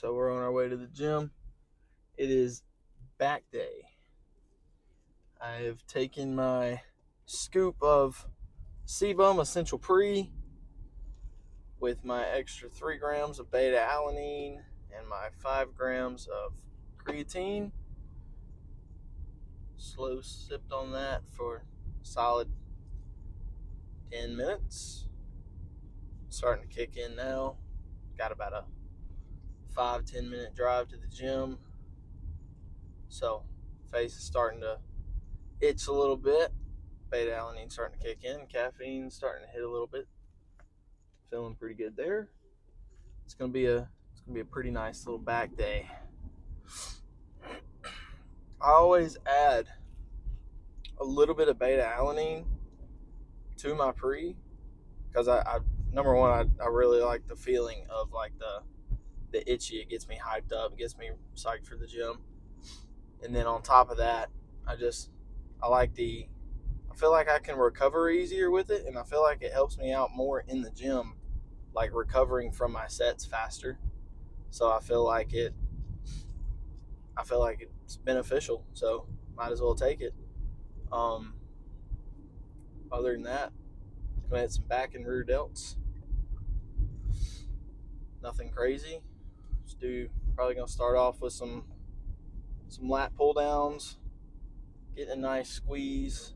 So we're on our way to the gym. It is back day. I have taken my scoop of sebum essential pre with my extra 3 grams of beta alanine and my 5 grams of creatine. Slow sipped on that for a solid 10 minutes. Starting to kick in now. Got about a 5-10 minute drive to the gym. So face is starting to itch a little bit. Beta alanine starting to kick in. Caffeine starting to hit a little bit. Feeling pretty good there. It's gonna be a pretty nice little back day. I always add a little bit of beta alanine to my pre because I number one I really like the feeling of like the itchy. It gets me hyped up. It gets me psyched for the gym. And then on top of that, I feel like I can recover easier with it, and I feel like it helps me out more in the gym, like recovering from my sets faster. So I feel like it's beneficial. So might as well take it. Other than that, gonna hit some back and rear delts. Nothing crazy. Probably gonna start off with some lat pull downs, getting a nice squeeze,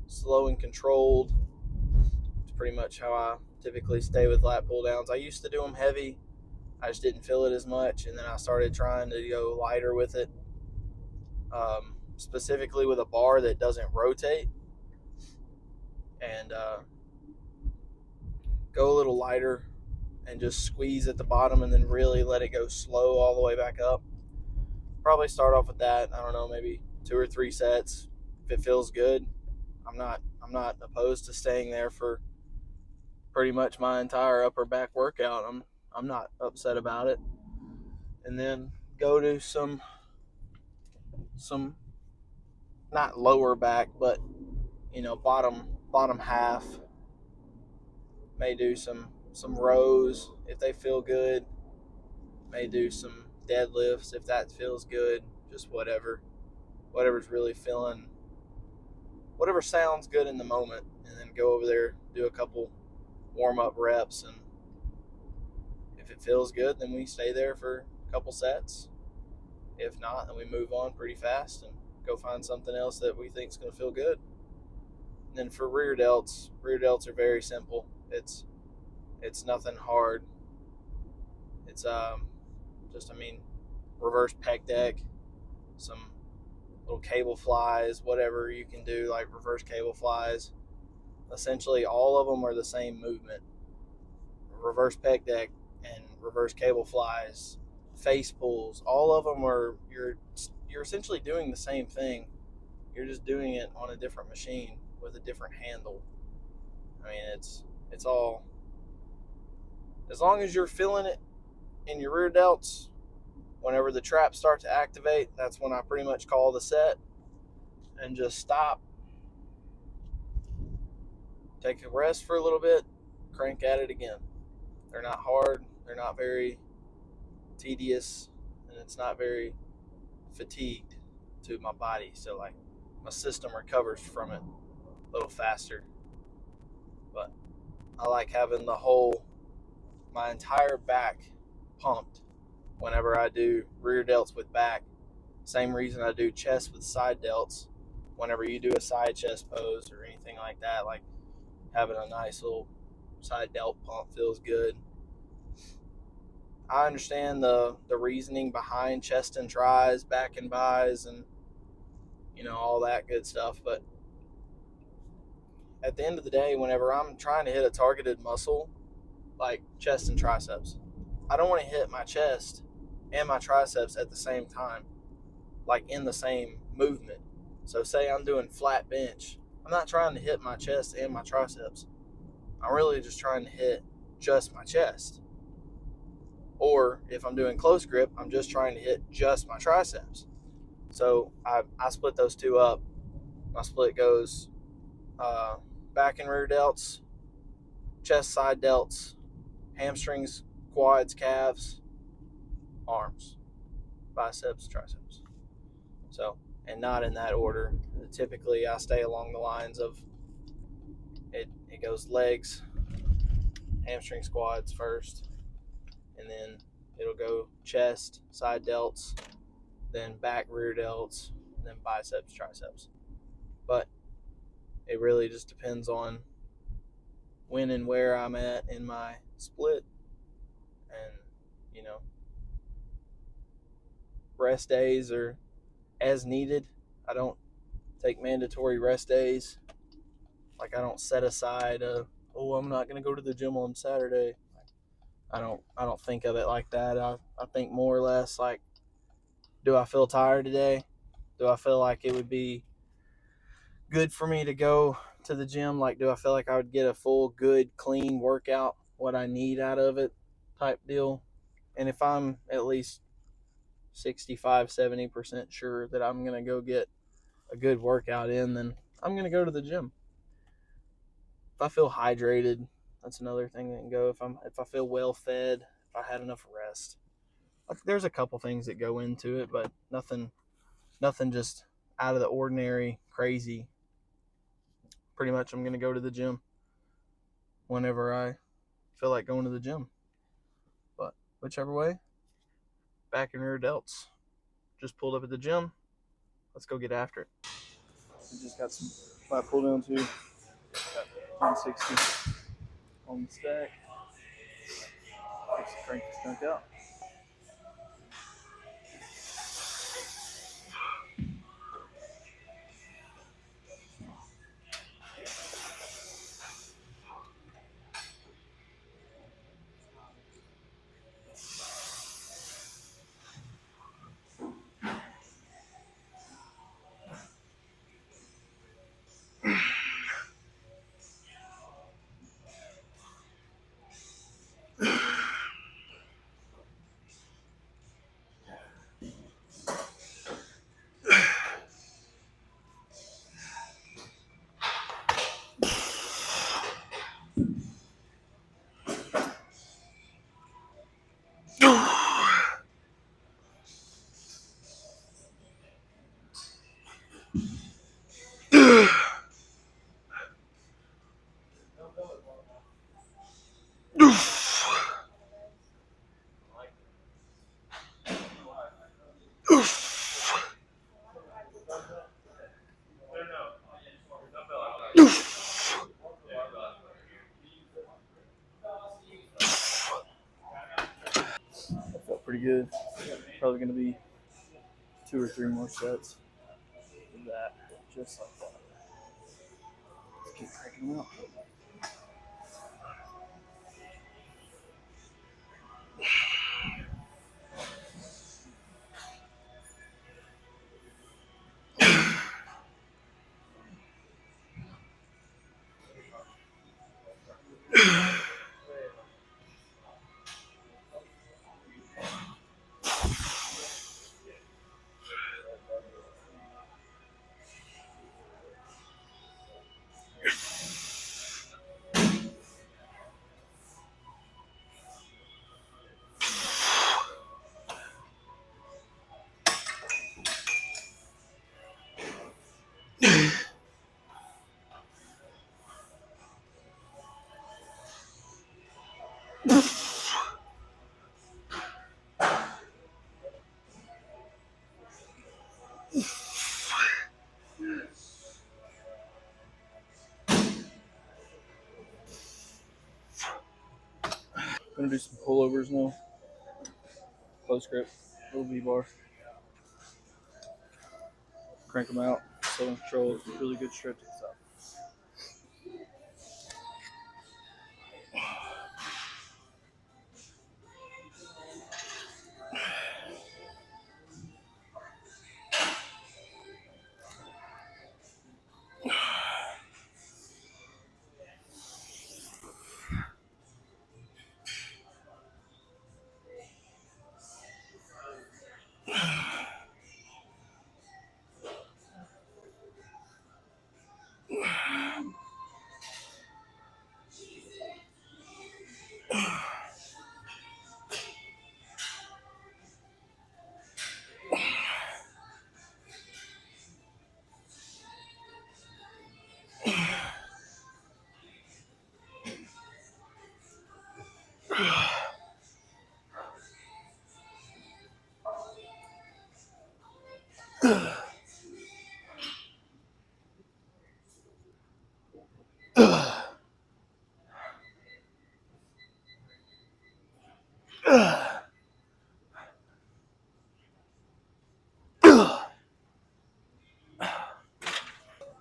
slow and controlled. It's pretty much how I typically stay with lat pull downs. I used to do them heavy. I just didn't feel it as much, and then I started trying to go lighter with it, specifically with a bar that doesn't rotate, and go a little lighter and just squeeze at the bottom and then really let it go slow all the way back up. Probably start off with that. I don't know, maybe 2 or 3 sets. If it feels good, I'm not opposed to staying there for pretty much my entire upper back workout. I'm not upset about it. And then go to some not lower back, but bottom half. May do some rows if they feel good. May do some deadlifts if that feels good. Just whatever's really feeling, whatever sounds good in the moment, and then go over there, do a couple warm-up reps, and if it feels good, then we stay there for a couple sets. If not, then we move on pretty fast and go find something else that we think is going to feel good. And then for rear delts are very simple. It's nothing hard. It's reverse pec deck, some little cable flies, whatever you can do, like reverse cable flies. Essentially, all of them are the same movement. Reverse pec deck and reverse cable flies, face pulls, all of them are you're essentially doing the same thing. You're just doing it on a different machine with a different handle. I mean, it's all, as long as you're feeling it in your rear delts. Whenever the traps start to activate, that's when I pretty much call the set and just stop, take a rest for a little bit, crank at it again. They're not hard, they're not very tedious, and it's not very fatigued to my body. So like my system recovers from it a little faster. But I like having my entire back pumped whenever I do rear delts with back. Same reason I do chest with side delts. Whenever you do a side chest pose or anything like that, like having a nice little side delt pump feels good. I understand the reasoning behind chest and tris, back and bis, and all that good stuff, but at the end of the day, whenever I'm trying to hit a targeted muscle like chest and triceps, I don't want to hit my chest and my triceps at the same time, like in the same movement. So say I'm doing flat bench, I'm not trying to hit my chest and my triceps. I'm really just trying to hit just my chest. Or if I'm doing close grip, I'm just trying to hit just my triceps. So I split those two up. My split goes back and rear delts, chest side delts, hamstrings, quads, calves, arms, biceps, triceps. So, and not in that order. Typically, I stay along the lines of it goes legs, hamstrings, quads first, and then it'll go chest, side delts, then back, rear delts, then biceps, triceps. But it really just depends on when and where I'm at in my split, and rest days are as needed. I don't take mandatory rest days. Like, I don't set aside I'm not going to go to the gym on Saturday. I don't think of it like that. I think more or less like, do I feel tired today? Do I feel like it would be good for me to go to the gym? Like, do I feel like I would get a full, good, clean workout, what I need out of it type deal? And if I'm at least 65-70% sure that I'm going to go get a good workout in, then I'm going to go to the gym. If I feel hydrated, that's another thing that can go. If I feel well fed, if I had enough rest. There's a couple things that go into it, but nothing just out of the ordinary, crazy. Pretty much I'm going to go to the gym whenever I feel like going to the gym. But whichever way, back and rear delts. Just pulled up at the gym. Let's go get after it. We just got some flat pull down too. Got 160 on the stack. Let's crank this junk out. That felt pretty good. Probably going to be 2 or 3 more sets of that, just like that. Let's keep cranking them out. Gonna do some pullovers now. Close grip, little V-bar. Crank them out. So control, really good stretch at the top.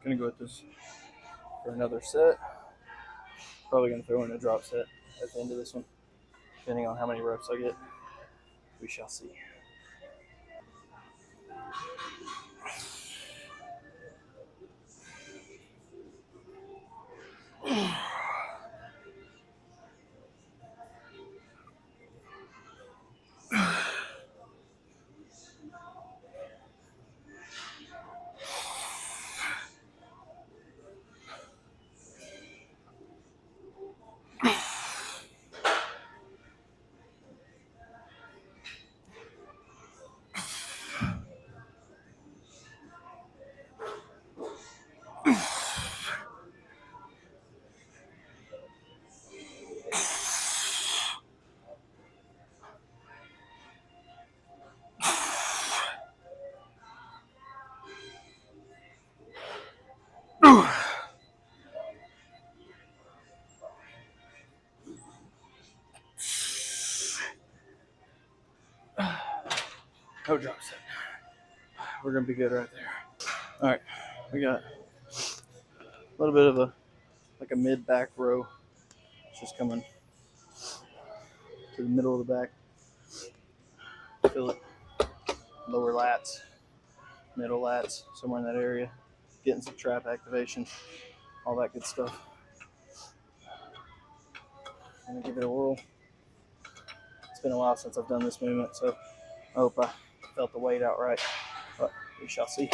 Gonna go with this for another set. Probably gonna throw in a drop set at the end of this one, depending on how many reps I get. We shall see. No drop set. We're gonna be good right there. All right, we got a little bit of a mid back row. It's just coming to the middle of the back. Feel it. Lower lats, middle lats, somewhere in that area. Getting some trap activation, all that good stuff. I'm gonna give it a whirl. It's been a while since I've done this movement, so I hope I felt the weight out right, but we shall see.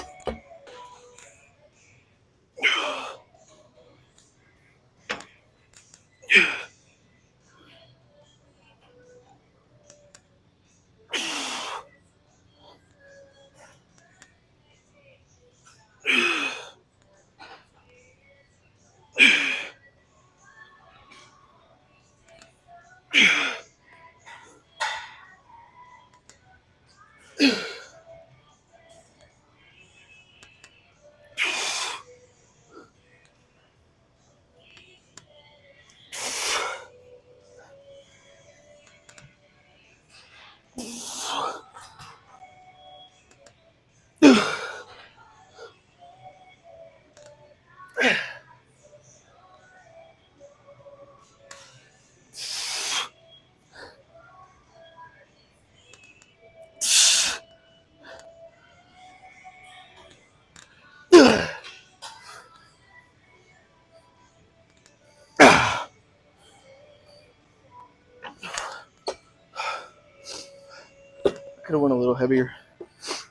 Could have went a little heavier,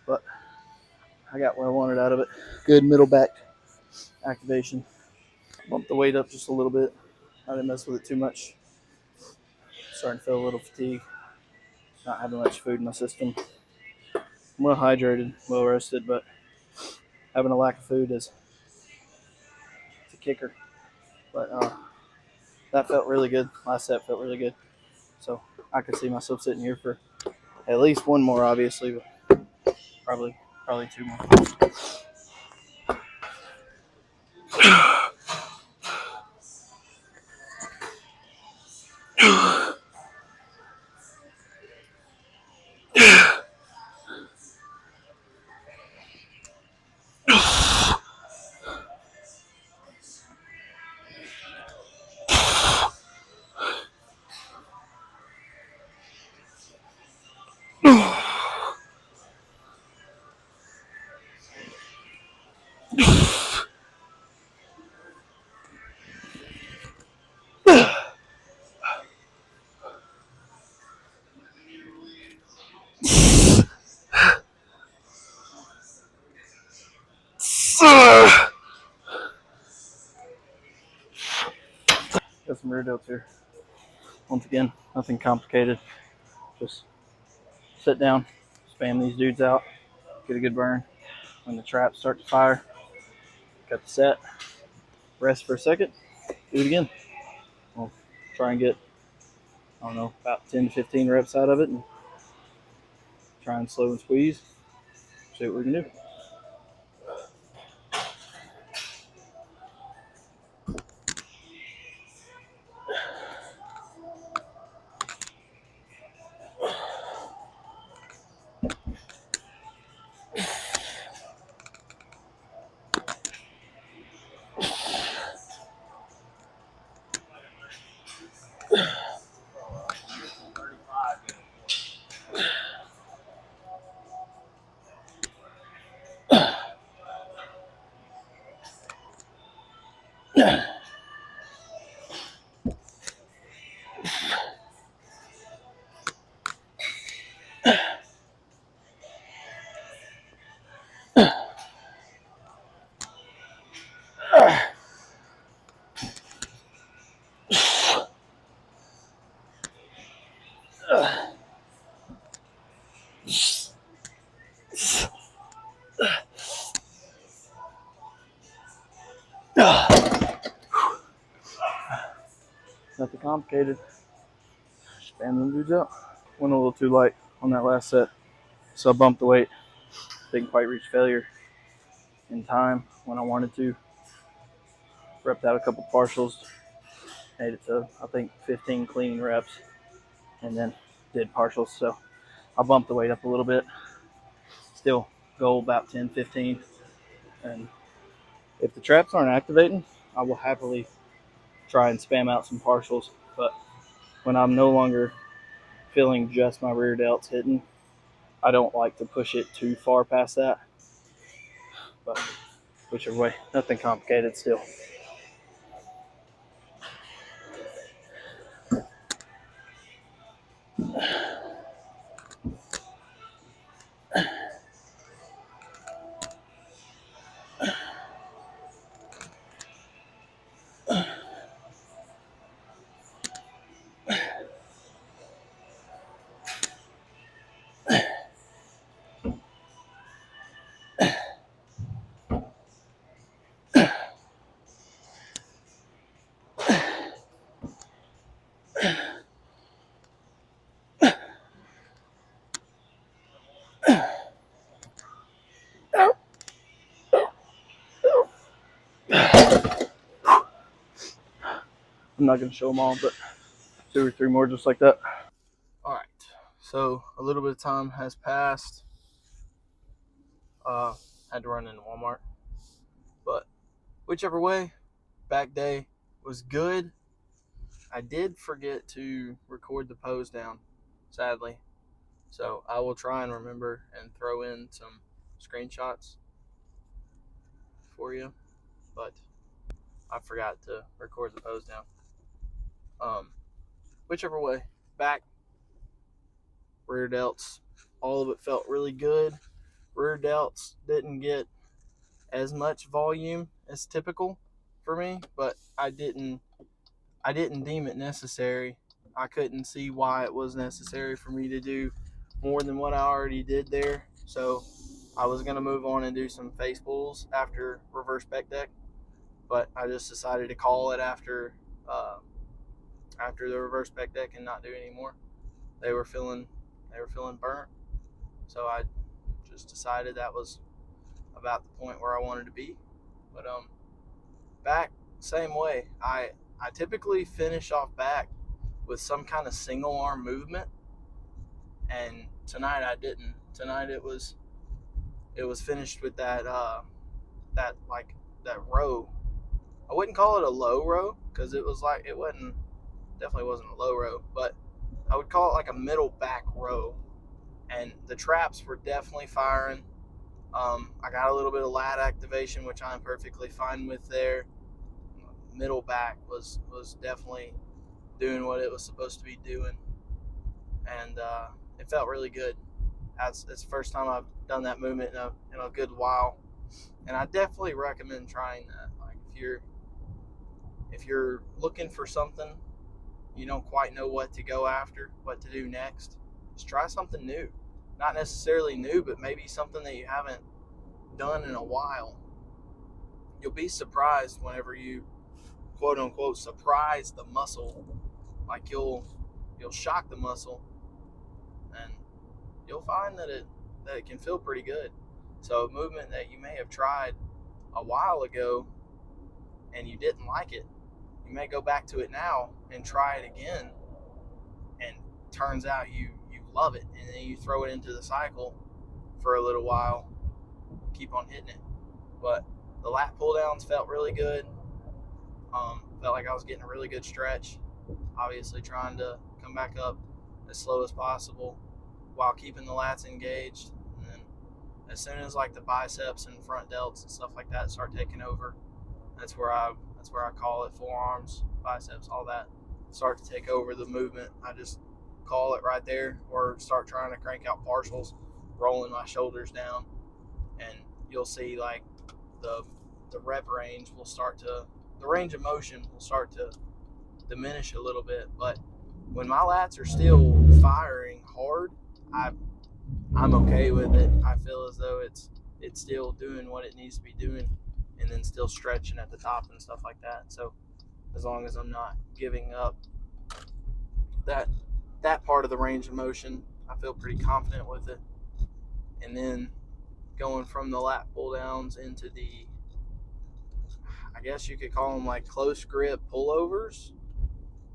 but I got what I wanted out of it. Good middle back activation. Bumped the weight up just a little bit. I didn't mess with it too much. Starting to feel a little fatigue. Not having much food in my system. I'm well hydrated, well rested, but having a lack of food is a kicker. But that felt really good. Last set felt really good. So I could see myself sitting here for at least one more, obviously, but probably two more. Got some rear delts here. Once again, nothing complicated. Just sit down, spam these dudes out, get a good burn. When the traps start to fire, cut the set, rest for a second, do it again. We'll try and get I don't know, about 10 to 15 reps out of it and try and slow and squeeze. See what we can do. Nothing complicated. Spam them dudes out. Went a little too light on that last set, so I bumped the weight. Didn't quite reach failure in time when I wanted to. Repped out a couple partials. Made it to, I think, 15 clean reps. And then did partials. So I bumped the weight up a little bit. Still goal about 10, 15. And if the traps aren't activating, I will happily try and spam out some partials. But when I'm no longer feeling just my rear delts hitting, I don't like to push it too far past that. But whichever way, nothing complicated still. I'm not going to show them all, but 2 or 3 more just like that. All right. So a little bit of time has passed. Had to run into Walmart. But whichever way, back day was good. I did forget to record the pose down, sadly. So I will try and remember and throw in some screenshots for you. But I forgot to record the pose down. Whichever way, back, rear delts, all of it felt really good. Rear delts didn't get as much volume as typical for me, but I didn't deem it necessary. I couldn't see why it was necessary for me to do more than what I already did there. So I was going to move on and do some face pulls after reverse pec deck, but I just decided to call it after the reverse pec deck and not do any more. They were feeling burnt, so I just decided that was about the point where I wanted to be. But back, same way. I typically finish off back with some kind of single arm movement, and tonight I didn't. Tonight it was finished with that row. I wouldn't call it a low row because it definitely wasn't a low row, but I would call it like a middle back row, and the traps were definitely firing. I got a little bit of lat activation, which I'm perfectly fine with there. Middle back was definitely doing what it was supposed to be doing, and it felt really good. It's the first time I've done that movement in a good while, and I definitely recommend trying that. Like if you're looking for something, you don't quite know what to go after, what to do next, just try something new. Not necessarily new, but maybe something that you haven't done in a while. You'll be surprised whenever you quote unquote surprise the muscle. Like you'll you'll shock the muscle, and you'll find that it can feel pretty good. So a movement that you may have tried a while ago and you didn't like it, you may go back to it now and try it again, and turns out you love it, and then you throw it into the cycle for a little while, keep on hitting it. But the lat pull downs felt really good. Felt like I was getting a really good stretch. Obviously trying to come back up as slow as possible while keeping the lats engaged. And then as soon as like the biceps and front delts and stuff like that start taking over, that's where I call it, forearms, biceps, all that start to take over the movement. I just call it right there, or start trying to crank out partials, rolling my shoulders down, and you'll see like the rep range will start to, the range of motion will start to diminish a little bit. But when my lats are still firing hard, I'm okay with it. I feel as though it's still doing what it needs to be doing, and then still stretching at the top and stuff like that. So as long as I'm not giving up that part of the range of motion, I feel pretty confident with it. And then going from the lat pull downs into the, I guess you could call them like close grip pullovers.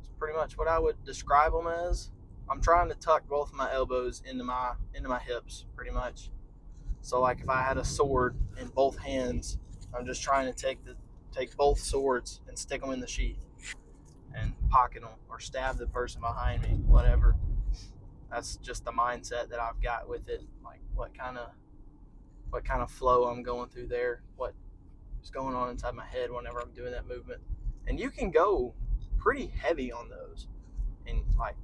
It's pretty much what I would describe them as. I'm trying to tuck both of my elbows into my hips pretty much. So like if I had a sword in both hands, I'm just trying to take both swords and stick them in the sheath and pocket them, or stab the person behind me, whatever. That's just the mindset that I've got with it. Like what kind of flow I'm going through there, what is going on inside my head whenever I'm doing that movement. And you can go pretty heavy on those and like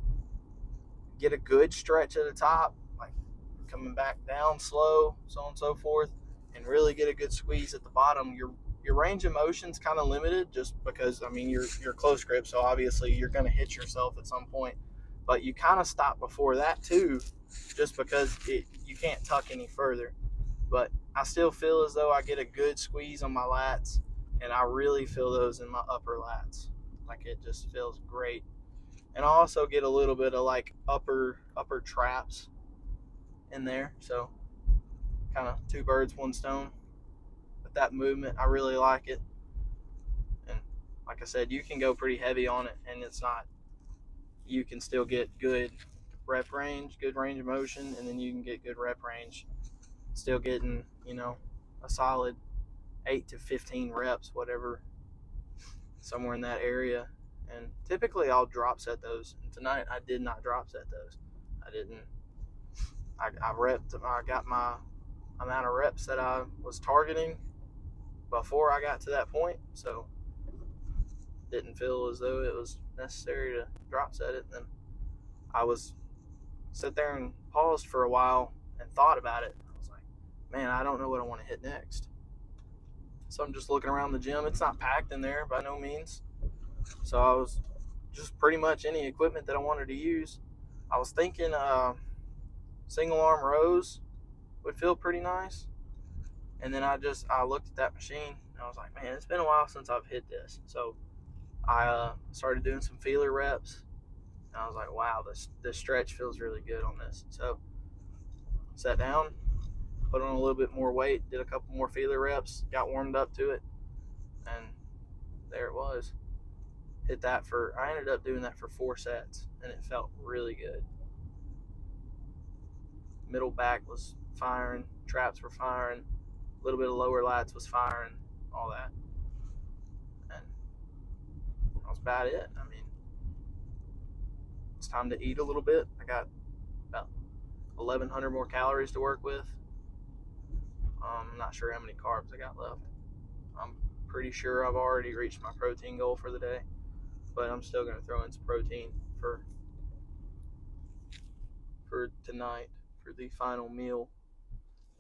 get a good stretch at the top, like coming back down slow, so on and so forth, and really get a good squeeze at the bottom. Your range of motion's kind of limited, just because I mean you're close grip, so obviously you're going to hit yourself at some point, but you kind of stop before that too, just because you can't tuck any further. But I still feel as though I get a good squeeze on my lats, and I really feel those in my upper lats. Like it just feels great. And I also get a little bit of like upper traps in there, so kind of two birds, one stone. With that movement, I really like it. And like I said, you can go pretty heavy on it, and it's not, you can still get good rep range, good range of motion, and then you can get good rep range, still getting, a solid 8 to 15 reps, whatever, somewhere in that area. And typically I'll drop set those, and tonight I did not drop set those. I didn't. I got my amount of reps that I was targeting before I got to that point, so didn't feel as though it was necessary to drop set it. And then I was sit there and paused for a while and thought about it. I was like, man, I don't know what I want to hit next. So I'm just looking around the gym. It's not packed in there by no means. So I was just pretty much any equipment that I wanted to use. I was thinking single arm rows would feel pretty nice. And then I looked at that machine and I was like, man, it's been a while since I've hit this. So I started doing some feeler reps, and I was like, wow, this stretch feels really good on this. So sat down, put on a little bit more weight, did a couple more feeler reps, got warmed up to it, and there it was. I ended up doing that for 4 sets, and it felt really good. Middle back was firing, traps were firing, a little bit of lower lats was firing, all that. And that was about it. I mean, it's time to eat a little bit. I got about 1,100 more calories to work with. I'm not sure how many carbs I got left. I'm pretty sure I've already reached my protein goal for the day, but I'm still going to throw in some protein for tonight, for the final meal.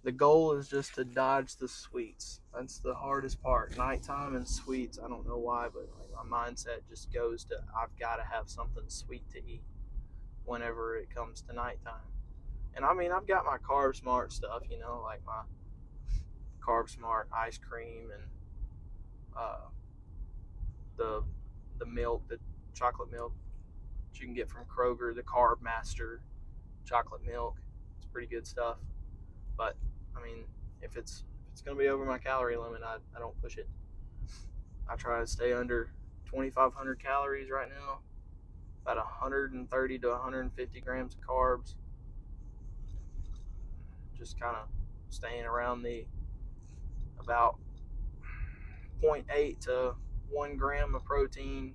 The goal is just to dodge the sweets. That's the hardest part. Nighttime and sweets, I don't know why, but like my mindset just goes to, I've got to have something sweet to eat whenever it comes to nighttime. And I mean, I've got my Carb Smart stuff, like my Carb Smart ice cream, and the milk, the chocolate milk that you can get from Kroger, the Carb Master chocolate milk. It's pretty good stuff. But I mean, if it's going to be over my calorie limit, I don't push it. I try to stay under 2,500 calories right now, about 130 to 150 grams of carbs. Just kind of staying around the about 0.8 to 1 gram of protein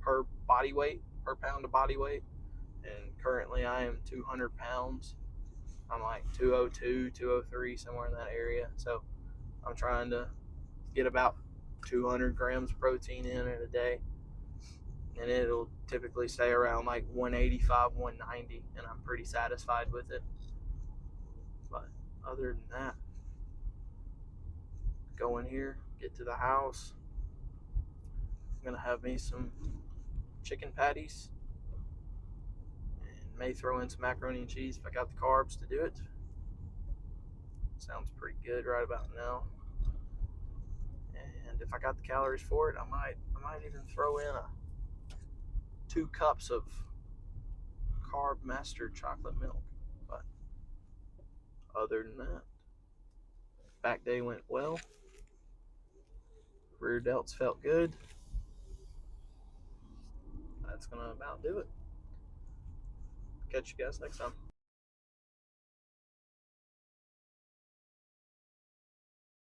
per body weight, per pound of body weight. And currently I am 200 pounds. I'm like 202, 203, somewhere in that area. So I'm trying to get about 200 grams protein in a day. And it'll typically stay around like 185, 190, and I'm pretty satisfied with it. But other than that, go in here, get to the house. I'm gonna have me some chicken patties and may throw in some macaroni and cheese if I got the carbs to do it. Sounds pretty good right about now. And if I got the calories for it, I might even throw in 2 cups of Carb Master chocolate milk. But other than that, back day went well. Rear delts felt good. That's gonna about do it. Catch you guys next time.